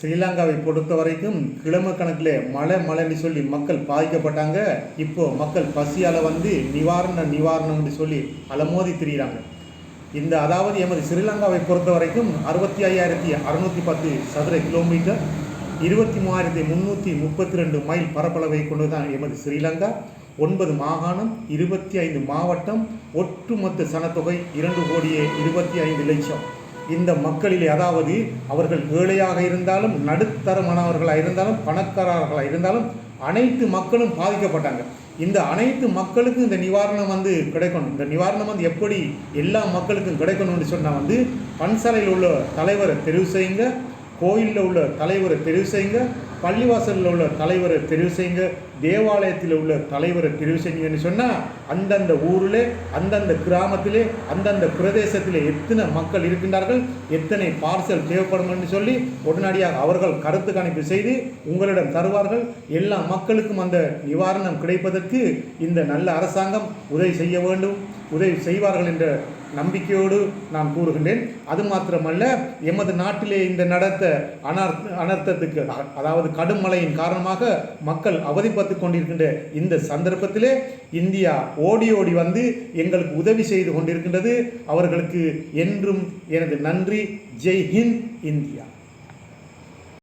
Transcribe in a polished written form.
ஸ்ரீலங்காவை பொறுத்த வரைக்கும் கிழமை கணக்கில் மழைன்னு சொல்லி மக்கள் பாதிக்கப்பட்டாங்க. இப்போ மக்கள் பசியால் நிவாரணம்னு சொல்லி அலமோதி திரிகிறாங்க. அதாவது எமது ஸ்ரீலங்காவை பொறுத்த வரைக்கும் 65,610 சதுர கிலோமீட்டர், 23,332 மைல் பரப்பளவை கொண்டு தான் எமது ஸ்ரீலங்கா. 9 மாகாணம், 25 மாவட்டம், ஒட்டுமொத்த சனத்தொகை 2,25,00,000. இந்த மக்களிலே, அதாவது அவர்கள் ஏழையாக இருந்தாலும், நடுத்தரமானவர்களாக இருந்தாலும், பணக்காரர்களாக இருந்தாலும், அனைத்து மக்களும் பாதிக்கப்பட்டாங்க. இந்த அனைத்து மக்களுக்கும் இந்த நிவாரணம் கிடைக்கணும். இந்த நிவாரணம் எப்படி எல்லா மக்களுக்கும் கிடைக்கணும்னு சொன்னால் பன்சாலையில் உள்ள தலைவரை தெரிவு செய்யுங்க, கோயிலில் உள்ள தலைவரை தெரிவு செய்யுங்க, பள்ளிவாசலில் உள்ள தலைவரை தெரிவு செய்யுங்க, தேவாலயத்தில் உள்ள தலைவரை தெரிவு செய்யுங்கன்னு சொன்னால் அந்தந்த ஊரில், அந்தந்த கிராமத்திலே, அந்தந்த பிரதேசத்திலே எத்தனை மக்கள் இருக்கின்றார்கள், எத்தனை பார்சல் தேவைப்படும்னு சொல்லி உடனடியாக அவர்கள் கருத்து கணிப்பு செய்து உங்களிடம் தருவார்கள். எல்லா மக்களுக்கும் அந்த நிவாரணம் கிடைப்பதற்கு இந்த நல்ல அரசாங்கம் உதவி செய்ய வேண்டும், உதவி செய்வார்கள் என்ற நம்பிக்கையோடு நான் கூறுகின்றேன். அது மாத்திரமல்ல, எமது நாட்டிலே இந்த நடத்த அனர்த்தத்துக்கு, அதாவது கடும் மழையின் காரணமாக மக்கள் அவதிப்பட்டு கொண்டிருக்கின்ற இந்த சந்தர்ப்பத்திலே இந்தியா ஓடி எங்களுக்கு உதவி செய்து கொண்டிருக்கின்றது. அவர்களுக்கு என்றும் எனது நன்றி. ஜெய் ஹிந்த், இந்தியா.